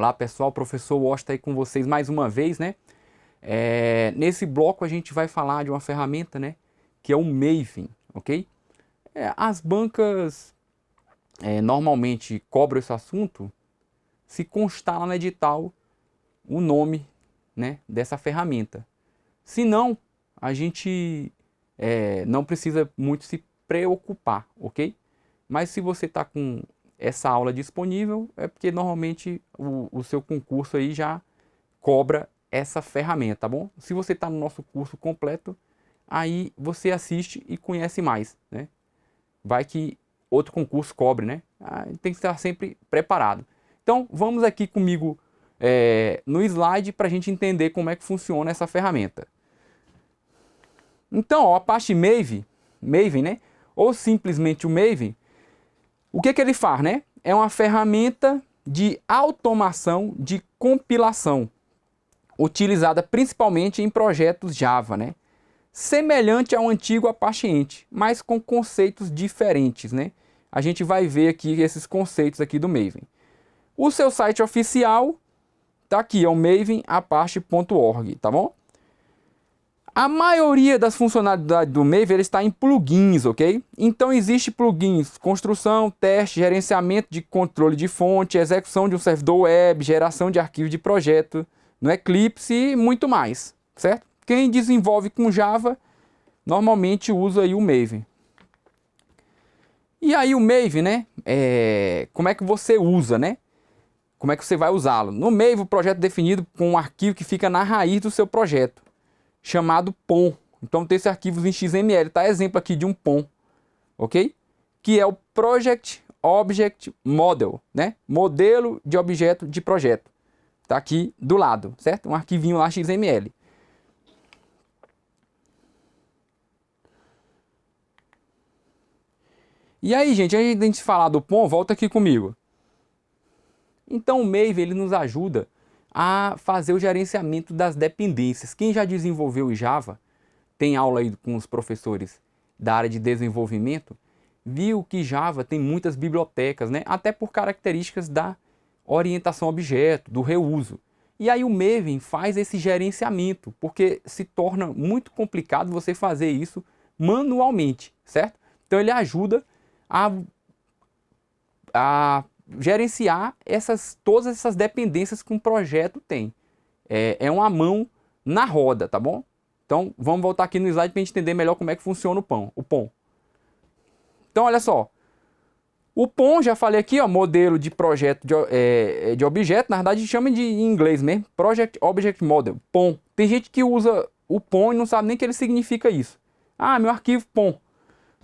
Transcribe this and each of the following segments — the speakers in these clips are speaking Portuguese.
Olá pessoal, professor Walsh está aí com vocês mais uma vez, né? Nesse bloco a gente vai falar de uma ferramenta, né? Que é o Maven, ok? As bancas normalmente cobram esse assunto se constar lá no edital o nome, né, dessa ferramenta. Se não, a gente não precisa muito se preocupar, ok? Mas se você está com essa aula disponível, é porque normalmente o seu concurso aí já cobra essa ferramenta, tá bom? Se você está no nosso curso completo, aí você assiste e conhece mais, né? Vai que outro concurso cobre, né? Tem que estar sempre preparado. Então, vamos aqui comigo no slide para a gente entender como é que funciona essa ferramenta. Então, ó, a Apache Maven, né? Ou simplesmente o Maven, o que ele faz, né? É uma ferramenta de automação de compilação, utilizada principalmente em projetos Java, né? Semelhante ao antigo Apache Ant, mas com conceitos diferentes, né? A gente vai ver aqui esses conceitos aqui do Maven. O seu site oficial tá aqui, é o mavenapache.org, tá bom? A maioria das funcionalidades do Maven está em plugins, ok? Então existe plugins, construção, teste, gerenciamento de controle de fonte, execução de um servidor web, geração de arquivos de projeto no Eclipse e muito mais, certo? Quem desenvolve com Java normalmente usa aí o Maven. E aí o Maven, né? Como é que você usa, né? Como é que você vai usá-lo? No Maven, o projeto é definido com um arquivo que fica na raiz do seu projeto, chamado POM. Então tem esse arquivo em XML, tá? Exemplo aqui de um POM, ok? Que é o Project Object Model, né? Modelo de objeto de projeto. Tá aqui do lado, certo? Um arquivinho lá XML. E aí, gente, antes de a gente falar do POM, volta aqui comigo. Então o Maven ele nos ajuda a fazer o gerenciamento das dependências. Quem já desenvolveu em Java, tem aula aí com os professores da área de desenvolvimento, viu que Java tem muitas bibliotecas, né? Até por características da orientação a objeto, do reuso. E aí o Maven faz esse gerenciamento, porque se torna muito complicado você fazer isso manualmente, certo? Então ele ajuda a gerenciar todas essas dependências que um projeto tem. É uma mão na roda, tá bom? Então vamos voltar aqui no slide para a gente entender melhor como é que funciona o POM. Então olha só, o POM, já falei aqui, ó, modelo de projeto de objeto, na verdade chama em inglês mesmo, Project Object Model, POM. Tem gente que usa o POM e não sabe nem o que ele significa isso. Meu arquivo POM,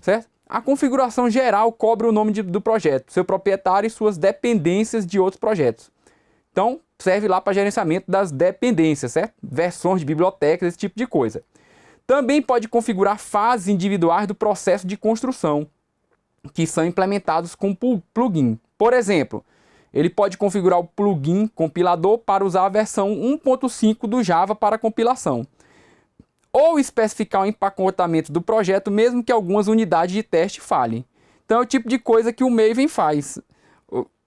certo? A configuração geral cobre o nome do projeto, seu proprietário e suas dependências de outros projetos. Então, serve lá para gerenciamento das dependências, certo? Versões de bibliotecas, esse tipo de coisa. Também pode configurar fases individuais do processo de construção, que são implementados com plugin. Por exemplo, ele pode configurar o plugin compilador para usar a versão 1.5 do Java para compilação, ou especificar o empacotamento do projeto, mesmo que algumas unidades de teste falhem. Então é o tipo de coisa que o Maven faz,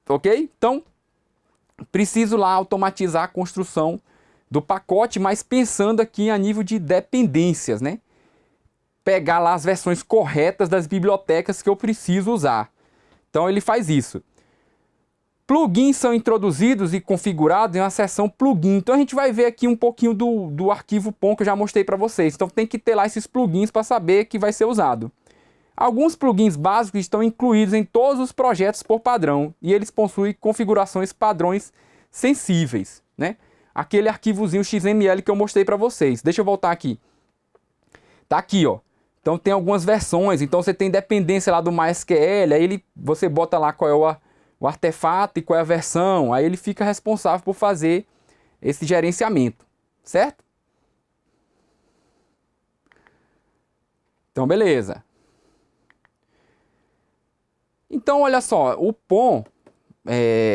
ok? Então, preciso lá automatizar a construção do pacote, mas pensando aqui a nível de dependências, né? Pegar lá as versões corretas das bibliotecas que eu preciso usar. Então ele faz isso. Plugins são introduzidos e configurados em uma seção plugin. Então a gente vai ver aqui um pouquinho do arquivo POM que eu já mostrei para vocês. Então tem que ter lá esses plugins para saber que vai ser usado. Alguns plugins básicos estão incluídos em todos os projetos por padrão e eles possuem configurações padrões sensíveis, né? Aquele arquivozinho XML que eu mostrei para vocês. Deixa eu voltar aqui. Tá aqui, ó. Então tem algumas versões. Então você tem dependência lá do MySQL, aí você bota lá qual é o artefato e qual é a versão, aí ele fica responsável por fazer esse gerenciamento, certo? Então, beleza. Então, olha só, o POM,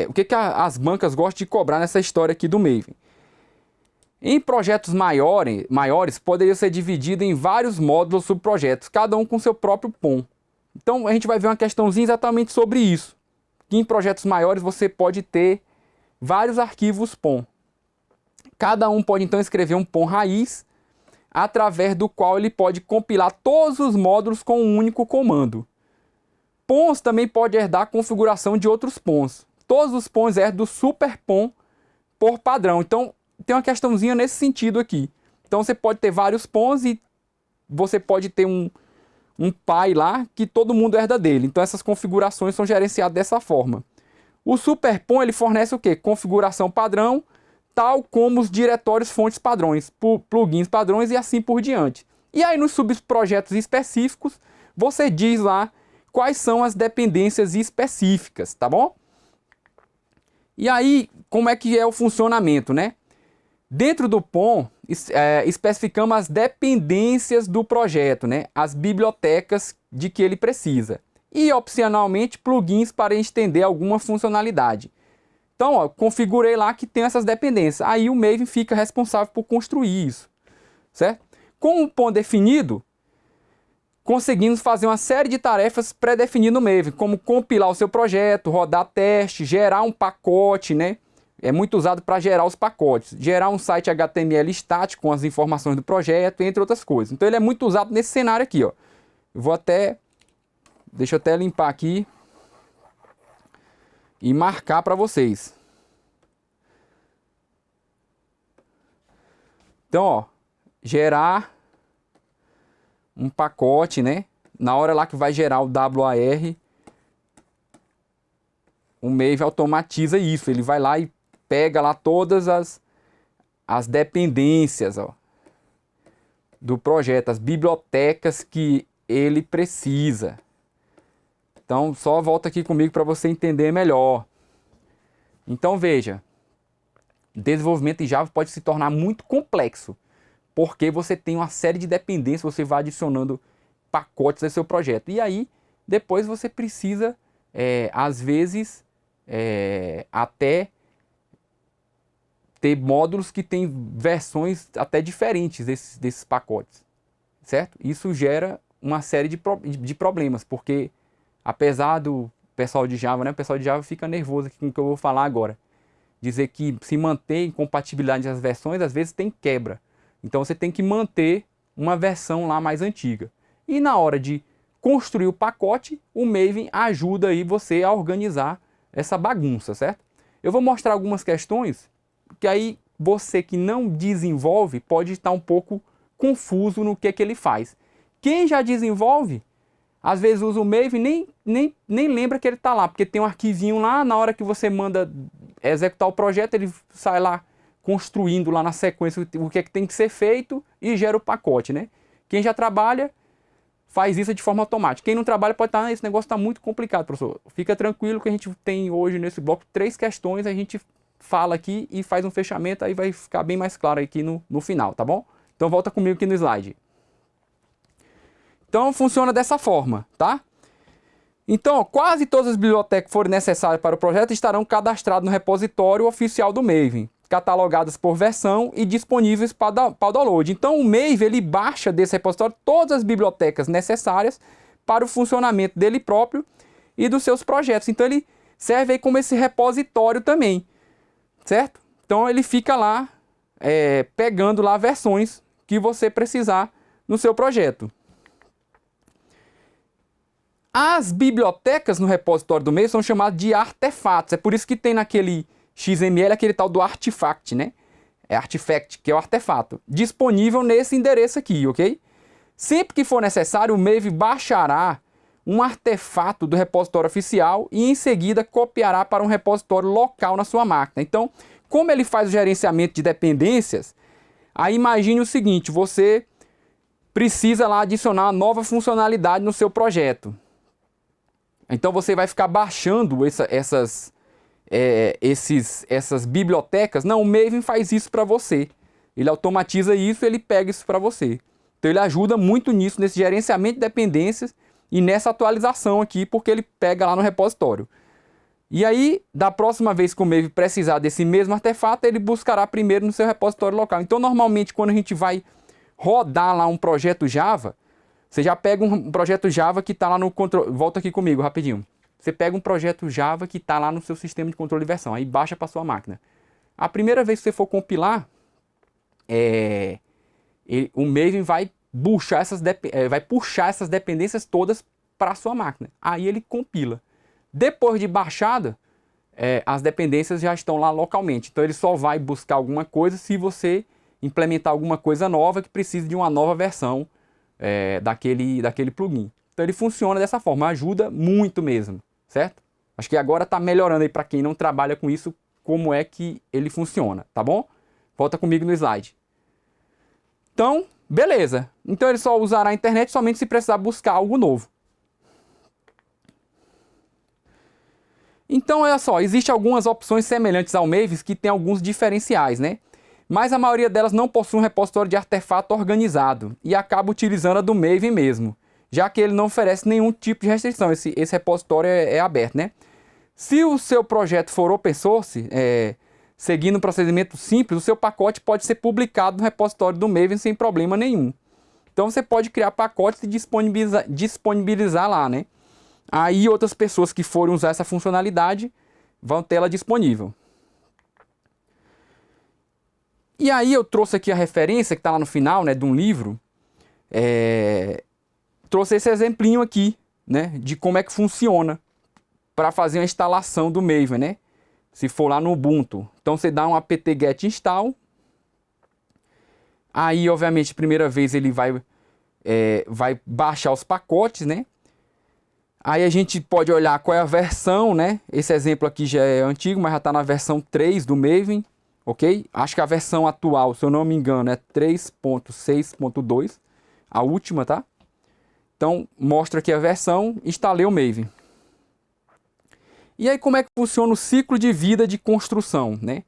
o que as bancas gostam de cobrar nessa história aqui do Maven? Em projetos maiores poderia ser dividido em vários módulos subprojetos, cada um com seu próprio POM. Então, a gente vai ver uma questãozinha exatamente sobre isso. Que em projetos maiores você pode ter vários arquivos POM. Cada um pode então escrever um POM raiz, através do qual ele pode compilar todos os módulos com um único comando. POMs também pode herdar a configuração de outros POMs. Todos os POMs herdam do super POM por padrão. Então, tem uma questãozinha nesse sentido aqui. Então, você pode ter vários POMs e você pode ter um pai lá que todo mundo herda dele. Então, essas configurações são gerenciadas dessa forma. O super POM, ele fornece o quê? Configuração padrão, tal como os diretórios fontes padrões, plugins padrões e assim por diante. E aí, nos subprojetos específicos, você diz lá quais são as dependências específicas, tá bom? E aí, como é que é o funcionamento, né? Dentro do POM, especificamos as dependências do projeto, né? As bibliotecas de que ele precisa. E, opcionalmente, plugins para estender alguma funcionalidade. Então, ó, configurei lá que tem essas dependências. Aí o Maven fica responsável por construir isso, certo? Com o POM definido, conseguimos fazer uma série de tarefas pré-definidas no Maven, como compilar o seu projeto, rodar teste, gerar um pacote, né? É muito usado para gerar os pacotes, gerar um site HTML estático com as informações do projeto, entre outras coisas. Então ele é muito usado nesse cenário aqui, ó. Deixa eu até limpar aqui e marcar para vocês. Então, ó, gerar um pacote, né? Na hora lá que vai gerar o WAR, o Maven automatiza isso. Ele vai lá e pega lá todas as dependências, ó, do projeto, as bibliotecas que ele precisa. Então, só volta aqui comigo para você entender melhor. Então, veja, desenvolvimento em Java pode se tornar muito complexo, porque você tem uma série de dependências, você vai adicionando pacotes ao seu projeto. E aí, depois você precisa, às vezes, até ter módulos que têm versões até diferentes desses pacotes, certo? Isso gera uma série de problemas, porque apesar do pessoal de Java, né? O pessoal de Java fica nervoso aqui com o que eu vou falar agora. Dizer que se manter incompatibilidade das versões, às vezes tem quebra. Então você tem que manter uma versão lá mais antiga. E na hora de construir o pacote, o Maven ajuda aí você a organizar essa bagunça, certo? Eu vou mostrar algumas questões que aí você que não desenvolve pode estar um pouco confuso no que ele faz. Quem já desenvolve, às vezes usa o Maven nem lembra que ele está lá, porque tem um arquivinho lá, na hora que você manda executar o projeto, ele sai lá construindo lá na sequência o que é que tem que ser feito e gera o pacote, né? Quem já trabalha faz isso de forma automática. Quem não trabalha pode estar, esse negócio está muito complicado, professor. Fica tranquilo que a gente tem hoje nesse bloco 3 questões, a gente fala aqui e faz um fechamento, aí vai ficar bem mais claro aqui no final, tá bom? Então volta comigo aqui no slide. Então funciona dessa forma, tá? Então, quase todas as bibliotecas que forem necessárias para o projeto estarão cadastradas no repositório oficial do Maven, catalogadas por versão e disponíveis para download. Então, o Maven ele baixa desse repositório todas as bibliotecas necessárias para o funcionamento dele próprio e dos seus projetos. Então, ele serve aí como esse repositório também, certo? Então, ele fica lá pegando lá versões que você precisar no seu projeto. As bibliotecas no repositório do Maven são chamadas de artefatos. É por isso que tem naquele XML aquele tal do artifact, né? É artifact, que é o artefato. Disponível nesse endereço aqui, ok? Sempre que for necessário, o Maven baixará um artefato do repositório oficial e em seguida copiará para um repositório local na sua máquina. Então, como ele faz o gerenciamento de dependências, aí imagine o seguinte, você precisa lá adicionar uma nova funcionalidade no seu projeto. Então você vai ficar baixando essas bibliotecas. Não, o Maven faz isso para você. Ele automatiza isso, ele pega isso para você. Então ele ajuda muito nisso, nesse gerenciamento de dependências e nessa atualização aqui, porque ele pega lá no repositório. E aí, da próxima vez que o Maven precisar desse mesmo artefato, ele buscará primeiro no seu repositório local. Então normalmente quando a gente vai rodar lá um projeto Java, você já pega um projeto Java que está lá no controle. Volta aqui comigo rapidinho. Você pega um projeto Java que está lá no seu sistema de controle de versão, aí baixa para sua máquina. A primeira vez que você for compilar, o Maven vai puxar essas dependências todas para a sua máquina. Aí ele compila. Depois de baixada, as dependências já estão lá localmente. Então ele só vai buscar alguma coisa se você implementar alguma coisa nova que precise de uma nova versão daquele plugin. Então ele funciona dessa forma, ajuda muito mesmo, certo? Acho que agora está melhorando aí para quem não trabalha com isso, como é que ele funciona, tá bom? Volta comigo no slide. Então, beleza. Então ele só usará a internet somente se precisar buscar algo novo. Então, olha só, existem algumas opções semelhantes ao Maven que tem alguns diferenciais, né? Mas a maioria delas não possui um repositório de artefato organizado e acaba utilizando a do Maven mesmo, já que ele não oferece nenhum tipo de restrição. Esse repositório é aberto, né? Se o seu projeto for open source, seguindo um procedimento simples, o seu pacote pode ser publicado no repositório do Maven sem problema nenhum. Então você pode criar pacotes e disponibilizar lá, né? Aí outras pessoas que forem usar essa funcionalidade vão ter ela disponível. E aí eu trouxe aqui a referência que está lá no final, né, de um livro. Trouxe esse exemplinho aqui, né, de como é que funciona para fazer a instalação do Maven, né? Se for lá no Ubuntu. Então você dá um apt-get install. Aí, obviamente, primeira vez ele vai baixar os pacotes, né? Aí a gente pode olhar qual é a versão, né? Esse exemplo aqui já é antigo, mas já está na versão 3 do Maven, ok? Acho que a versão atual, se eu não me engano, é 3.6.2, a última, tá? Então, mostra aqui a versão, instalei o Maven. E aí, como é que funciona o ciclo de vida de construção, né?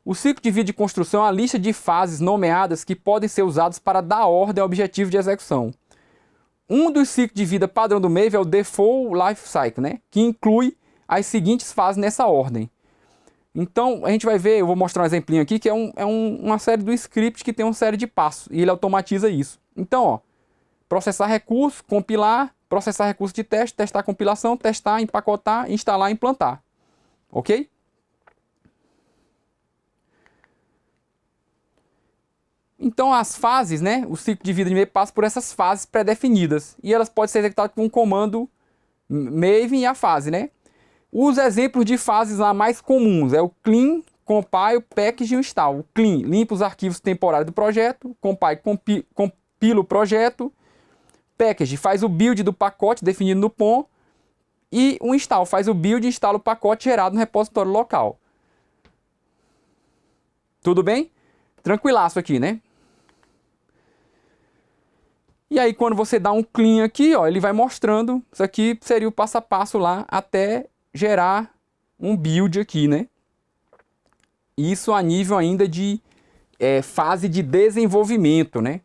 O ciclo de vida de construção é uma lista de fases nomeadas que podem ser usadas para dar ordem ao objetivo de execução. Um dos ciclos de vida padrão do Maven é o Default Life Cycle, né? Que inclui as seguintes fases nessa ordem. Então, a gente vai ver, eu vou mostrar um exemplinho aqui, que é uma série do script que tem uma série de passos, e ele automatiza isso. Então, ó, processar recursos, compilar, processar recursos de teste, testar a compilação, testar, empacotar, instalar e implantar. Ok? Então as fases, né, o ciclo de vida de Maven passa por essas fases pré-definidas. E elas podem ser executadas com um comando Maven e a fase, né? Os exemplos de fases lá mais comuns é o clean, compile, package e install. O clean limpa os arquivos temporários do projeto, compile compila o projeto, package faz o build do pacote definido no POM e o install faz o build e instala o pacote gerado no repositório local. Tudo bem? Tranquilaço aqui, né? E aí quando você dá um clean aqui, ó, ele vai mostrando, isso aqui seria o passo a passo lá até gerar um build aqui, né? Isso a nível ainda de fase de desenvolvimento, né?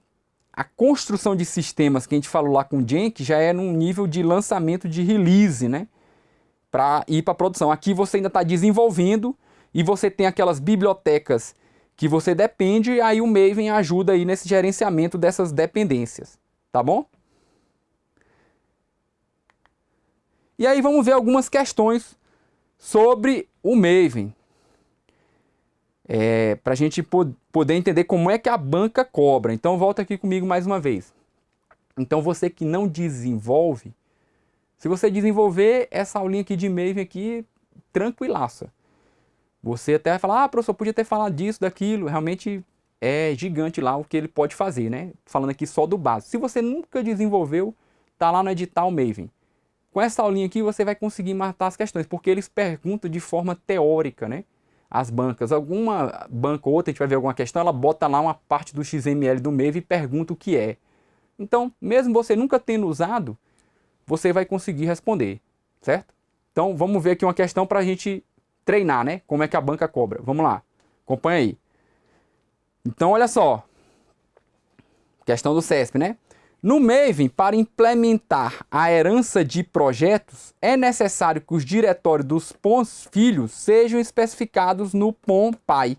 A construção de sistemas que a gente falou lá com o Jenkins já é num nível de lançamento de release, né? Para ir para produção. Aqui você ainda está desenvolvendo e você tem aquelas bibliotecas que você depende, e aí o Maven ajuda aí nesse gerenciamento dessas dependências, tá bom? E aí vamos ver algumas questões sobre o Maven, para a gente poder entender como é que a banca cobra. Então volta aqui comigo mais uma vez. Então você que não desenvolve, se você desenvolver essa aulinha aqui de Maven aqui, tranquilaça. Você até vai falar, professor, podia ter falado disso, daquilo. Realmente é gigante lá o que ele pode fazer, né? Falando aqui só do básico. Se você nunca desenvolveu, tá lá no edital Maven. Com essa aulinha aqui você vai conseguir matar as questões, porque eles perguntam de forma teórica, né? As bancas, alguma banca ou outra, a gente vai ver alguma questão, ela bota lá uma parte do XML do Maven e pergunta o que é. Então, mesmo você nunca tendo usado, você vai conseguir responder, certo? Então, vamos ver aqui uma questão para a gente treinar, né? Como é que a banca cobra. Vamos lá, acompanha aí. Então, olha só. Questão do CESP, né? No Maven, para implementar a herança de projetos, é necessário que os diretórios dos POMs filhos sejam especificados no POM pai.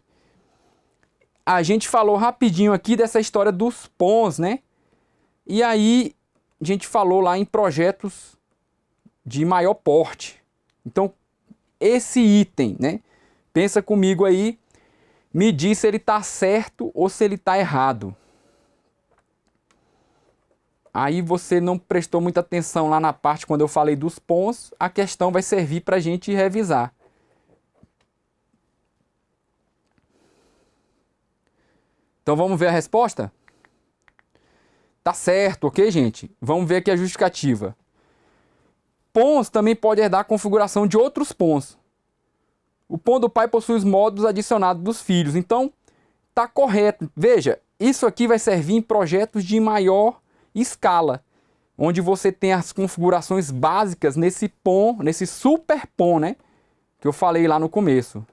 A gente falou rapidinho aqui dessa história dos POMs, né? E aí, a gente falou lá em projetos de maior porte. Então, esse item, né? Pensa comigo aí, me diz se ele está certo ou se ele está errado. Aí você não prestou muita atenção lá na parte quando eu falei dos PONs, a questão vai servir para a gente revisar. Então vamos ver a resposta? Tá certo, ok, gente? Vamos ver aqui a justificativa. PONs também pode herdar a configuração de outros PONs. O PON do pai possui os módulos adicionados dos filhos. Então, tá correto. Veja, isso aqui vai servir em projetos de maior escala, onde você tem as configurações básicas nesse PON, nesse super PON, né? Que eu falei lá no começo.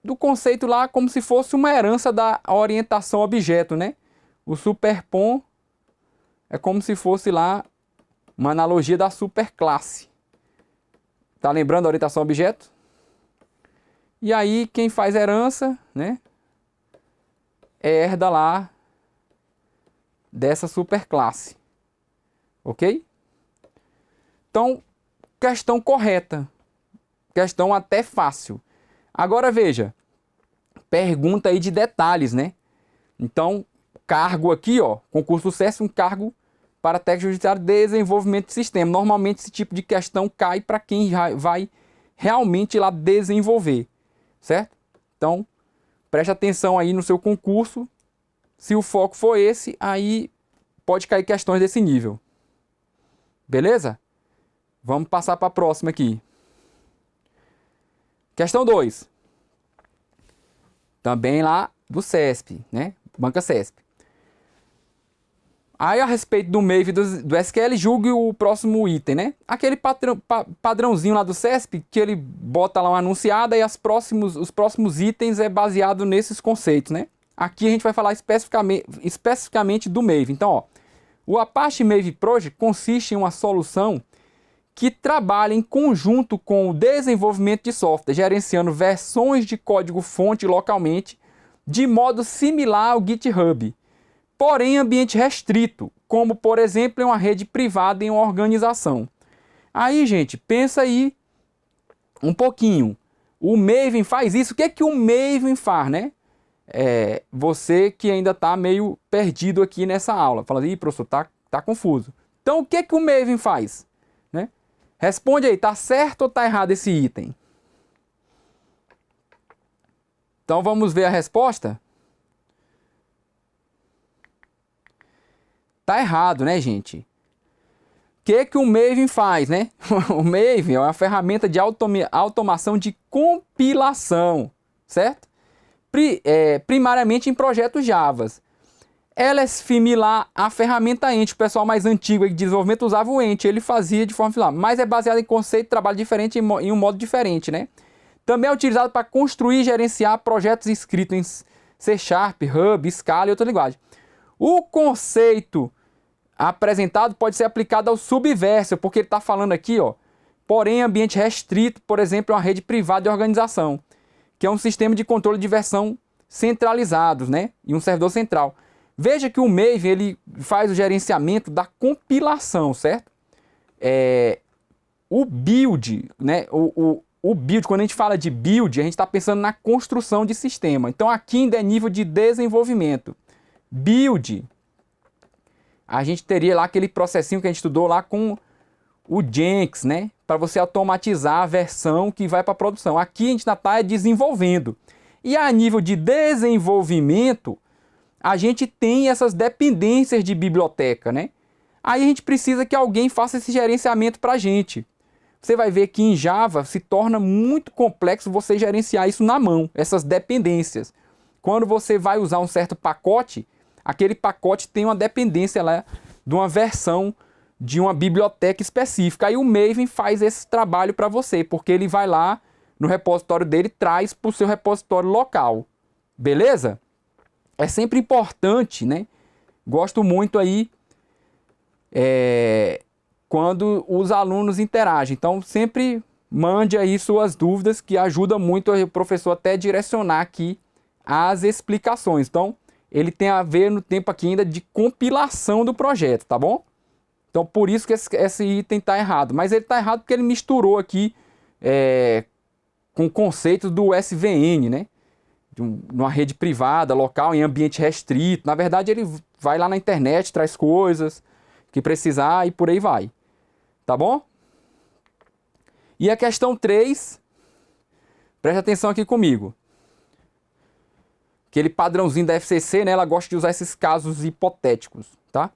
Do conceito lá como se fosse uma herança da orientação objeto, né? O super PON é como se fosse lá uma analogia da superclasse. Tá lembrando a orientação objeto? E aí quem faz herança, né? Herda lá dessa superclasse. Ok? Então, questão correta. Questão até fácil. Agora veja, pergunta aí de detalhes, né? Então, cargo aqui, ó, concurso do SESC, um cargo para técnico judiciário de desenvolvimento de sistema. Normalmente esse tipo de questão cai para quem vai realmente lá desenvolver, certo? Então, preste atenção aí no seu concurso. Se o foco for esse, aí pode cair questões desse nível. Beleza? Vamos passar para a próxima aqui. Questão 2. Também lá do CESP, né? Banca CESP. Aí a respeito do MEIV do SQL, julgue o próximo item, né? Aquele padrãozinho lá do CESP, que ele bota lá uma anunciada e os próximos itens é baseado nesses conceitos, né? Aqui a gente vai falar especificamente do MEIV. Então, ó, o Apache MEIV Project consiste em uma solução que trabalha em conjunto com o desenvolvimento de software, gerenciando versões de código-fonte localmente, de modo similar ao GitHub, porém em ambiente restrito, como por exemplo em uma rede privada em uma organização. Aí, gente, pensa aí um pouquinho. O Maven faz isso. O que é que o Maven faz, né? Você que ainda está meio perdido aqui nessa aula, fala, ih, professor, tá confuso. Então, o que é que o Maven faz? Né? Responde aí, tá certo ou tá errado esse item? Então, vamos ver a resposta? Tá errado, né, gente? O que que o Maven faz, né? O Maven é uma ferramenta de automação de compilação, certo? Primariamente em projetos Java. Ela é similar à ferramenta Ent. O pessoal mais antigo de desenvolvimento usava o Ent. Ele fazia de forma similar, mas é baseado em conceito de trabalho diferente, em um modo diferente, né? Também é utilizado para construir e gerenciar projetos escritos em C#, Hub, Scala e outra linguagem. O conceito apresentado pode ser aplicado ao subverso, porque ele está falando aqui, ó, porém ambiente restrito, por exemplo, uma rede privada de organização, que é um sistema de controle de versão centralizados, né, e um servidor central. Veja que o Maven ele faz o gerenciamento da compilação, certo? O build, né, o build, quando a gente fala de build, a gente está pensando na construção de sistema. Então aqui ainda é nível de desenvolvimento. Build, a gente teria lá aquele processinho que a gente estudou lá com o Jenkins, né? Para você automatizar a versão que vai para a produção. Aqui a gente ainda está desenvolvendo. E a nível de desenvolvimento, a gente tem essas dependências de biblioteca, né? Aí a gente precisa que alguém faça esse gerenciamento para a gente. Você vai ver que em Java se torna muito complexo você gerenciar isso na mão, essas dependências. Quando você vai usar um certo pacote, aquele pacote tem uma dependência lá de uma versão de uma biblioteca específica. Aí o Maven faz esse trabalho para você, porque ele vai lá no repositório dele e traz para o seu repositório local. Beleza? É sempre importante, né? Gosto muito aí quando os alunos interagem. Então sempre mande aí suas dúvidas, que ajuda muito o professor até direcionar aqui as explicações. Então ele tem a ver no tempo aqui ainda de compilação do projeto, tá bom? Então, por isso que esse item está errado. Mas ele está errado porque ele misturou aqui com conceitos do SVN, né? De uma rede privada, local, em ambiente restrito. Na verdade, ele vai lá na internet, traz coisas que precisar e por aí vai. Tá bom? E a questão 3, preste atenção aqui comigo. Aquele padrãozinho da FCC, né? Ela gosta de usar esses casos hipotéticos, tá?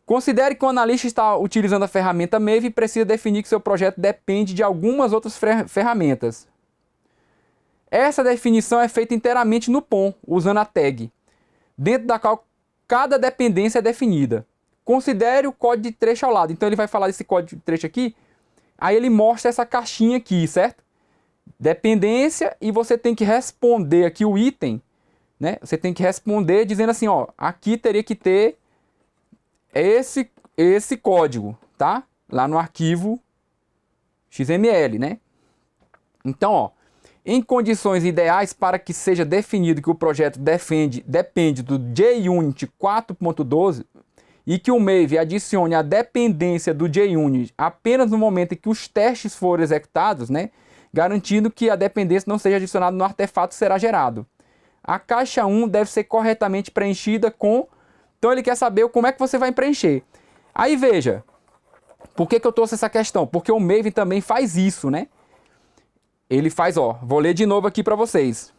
Considere que o analista está utilizando a ferramenta Maven e precisa definir que seu projeto depende de algumas outras ferramentas. Essa definição é feita inteiramente no POM, usando a tag, dentro da qual cada dependência é definida. Considere o código de trecho ao lado. Então ele vai falar desse código de trecho aqui, aí ele mostra essa caixinha aqui, certo? Dependência, e você tem que responder aqui o item, né? Você tem que responder dizendo assim, ó, aqui teria que ter esse código, tá? Lá no arquivo XML, né? Então, ó, em condições ideais para que seja definido que o projeto depende do JUnit 4.12 e que o Maven adicione a dependência do JUnit apenas no momento em que os testes forem executados, né? Garantindo que a dependência não seja adicionada no artefato será gerado. A caixa 1 deve ser corretamente preenchida com... Então ele quer saber como é que você vai preencher. Aí veja, por que eu trouxe essa questão? Porque o Maven também faz isso, né? Ele faz, ó, vou ler de novo aqui para vocês.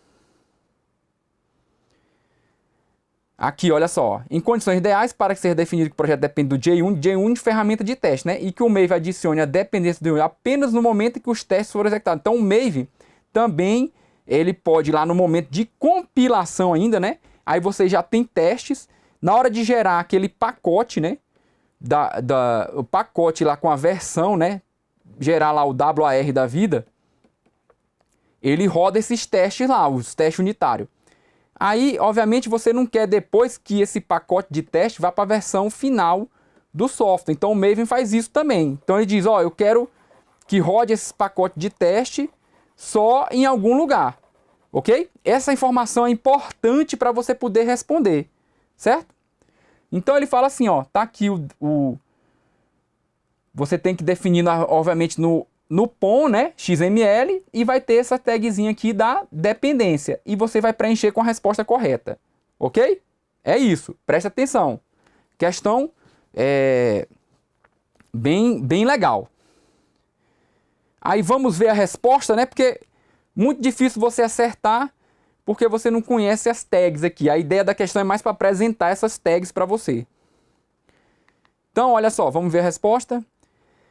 Aqui, olha só. Em condições ideais, para que seja definido que o projeto depende do JUnit ferramenta de teste, né? E que o Maven adicione a dependência do JUnit apenas no momento em que os testes forem executados. Então o Maven também, ele pode ir lá no momento de compilação ainda, né? Aí você já tem testes. Na hora de gerar aquele pacote, né? O pacote lá com a versão, né? Gerar lá o WAR da vida. Ele roda esses testes lá, os testes unitários. Aí, obviamente, você não quer depois que esse pacote de teste vá para a versão final do software. Então o Maven faz isso também. Então ele diz, ó, eu quero que rode esse pacote de teste só em algum lugar. Ok? Essa informação é importante para você poder responder. Certo? Então ele fala assim, ó, tá aqui você tem que definir, obviamente, no POM, né, XML, e vai ter essa tagzinha aqui da dependência. E você vai preencher com a resposta correta. Ok? É isso. Preste atenção. Questão bem legal. Aí vamos ver a resposta, né? Porque muito difícil você acertar porque você não conhece as tags aqui. A ideia da questão é mais para apresentar essas tags para você. Então, olha só, vamos ver a resposta.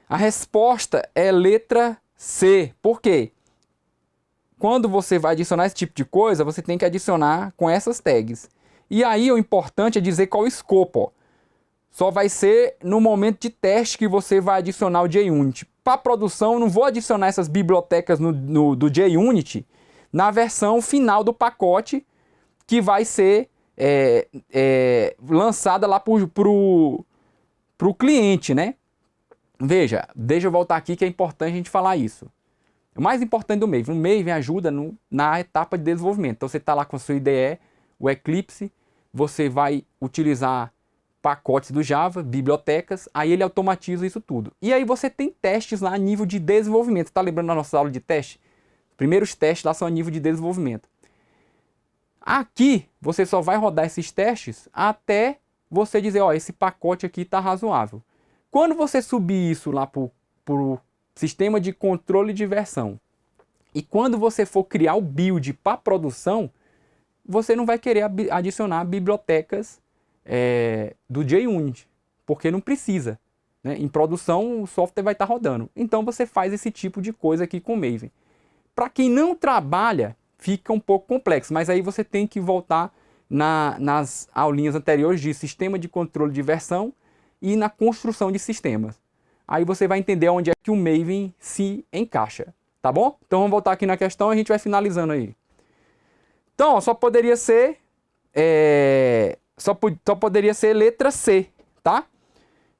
A resposta é letra C. Por quê? Quando você vai adicionar esse tipo de coisa, você tem que adicionar com essas tags. E aí o importante é dizer qual o escopo. Ó. Só vai ser no momento de teste que você vai adicionar o JUnit. Para produção, eu não vou adicionar essas bibliotecas do JUnit na versão final do pacote que vai ser lançada lá para o cliente, né? Veja, deixa eu voltar aqui que é importante a gente falar isso. O mais importante do Maven, o Maven ajuda na etapa de desenvolvimento. Então você está lá com a sua IDE, o Eclipse, você vai utilizar pacotes do Java, bibliotecas, aí ele automatiza isso tudo. E aí você tem testes lá a nível de desenvolvimento. Está lembrando da nossa aula de teste? Os primeiros testes lá são a nível de desenvolvimento. Aqui você só vai rodar esses testes até você dizer, ó, esse pacote aqui está razoável. Quando você subir isso lá para o sistema de controle de versão e quando você for criar o build para produção, você não vai querer adicionar bibliotecas do JUnit, porque não precisa. Né? Em produção o software vai estar rodando. Então você faz esse tipo de coisa aqui com o Maven. Para quem não trabalha, fica um pouco complexo, mas aí você tem que voltar nas aulinhas anteriores de sistema de controle de versão e na construção de sistemas. Aí você vai entender onde é que o Maven se encaixa, tá bom? Então vamos voltar aqui na questão e a gente vai finalizando aí. Então, ó, só poderia ser letra C, tá?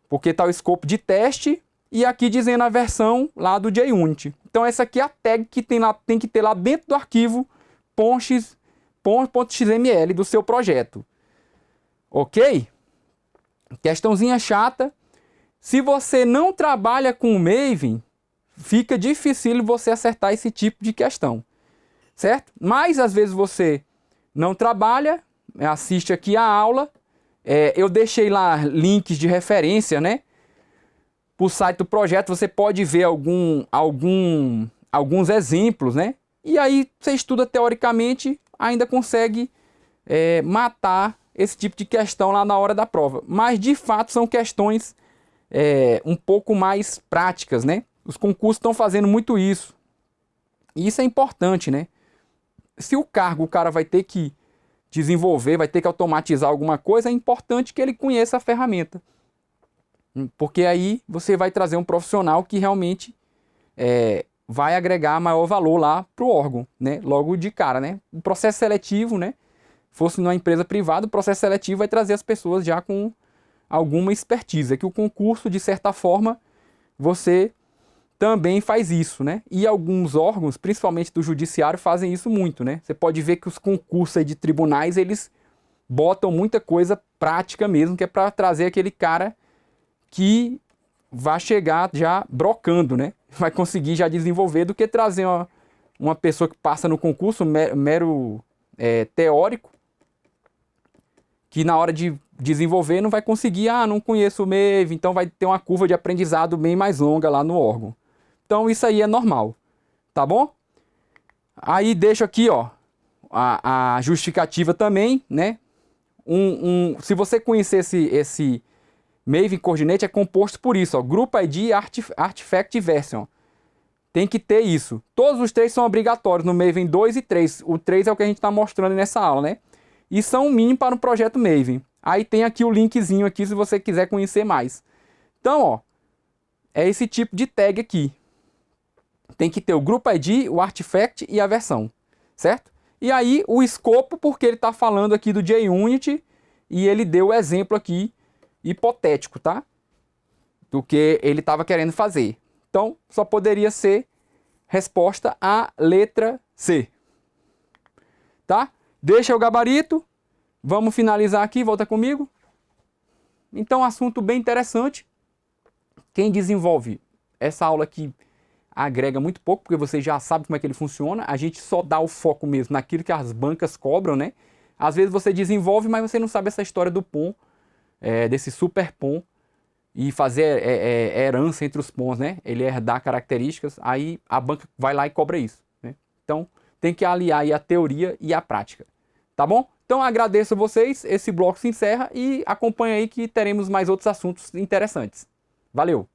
Porque tá o escopo de teste e aqui dizendo a versão lá do JUnit. Então essa aqui é a tag que tem que ter lá dentro do arquivo .xml do seu projeto. Ok? Questãozinha chata. Se você não trabalha com o Maven, fica difícil você acertar esse tipo de questão, certo? Mas às vezes você não trabalha, assiste aqui a aula, eu deixei lá links de referência, né? Para o site do projeto, você pode ver alguns exemplos, né? E aí você estuda teoricamente, ainda consegue matar esse tipo de questão lá na hora da prova. Mas de fato são questões um pouco mais práticas, né? Os concursos estão fazendo muito isso. E isso é importante, né? Se o cara vai ter que desenvolver, vai ter que automatizar alguma coisa, é importante que ele conheça a ferramenta. Porque aí você vai trazer um profissional que realmente vai agregar maior valor lá para o órgão, né? Logo de cara, né? O processo seletivo, né? Fosse numa empresa privada, o processo seletivo vai trazer as pessoas já com alguma expertise. É que o concurso, de certa forma, você também faz isso, né? E alguns órgãos, principalmente do judiciário, fazem isso muito, né? Você pode ver que os concursos aí de tribunais, eles botam muita coisa prática mesmo, que é para trazer aquele cara que vai chegar já brocando, né? Vai conseguir já desenvolver, do que trazer uma pessoa que passa no concurso mero teórico, que na hora de desenvolver não vai conseguir, não conheço o Maven, então vai ter uma curva de aprendizado bem mais longa lá no órgão. Então isso aí é normal, tá bom? Aí deixo aqui, ó, a justificativa também, né? Se você conhecer esse Maven Coordinate, é composto por isso, ó, Group ID, Artifact e Version. Tem que ter isso. Todos os três são obrigatórios no Maven 2 e 3. O 3 é o que a gente está mostrando nessa aula, né? E são o mínimo para o projeto Maven. Aí tem aqui o linkzinho aqui se você quiser conhecer mais. Então, ó, é esse tipo de tag aqui. Tem que ter o Group ID, o Artifact e a versão, certo? E aí o escopo, porque ele está falando aqui do JUnit e ele deu o exemplo aqui hipotético, tá? Do que ele estava querendo fazer. Então, só poderia ser resposta a letra C. Tá? Deixa o gabarito. Vamos finalizar aqui, volta comigo. Então, assunto bem interessante. Quem desenvolve essa aula aqui agrega muito pouco, porque você já sabe como é que ele funciona. A gente só dá o foco mesmo naquilo que as bancas cobram, né? Às vezes você desenvolve, mas você não sabe essa história do POM, desse super POM, e fazer herança entre os POMs, né? Ele herdar características, aí a banca vai lá e cobra isso, né? Então, tem que aliar aí a teoria e a prática, tá bom? Então, agradeço a vocês, esse bloco se encerra e acompanha aí que teremos mais outros assuntos interessantes. Valeu!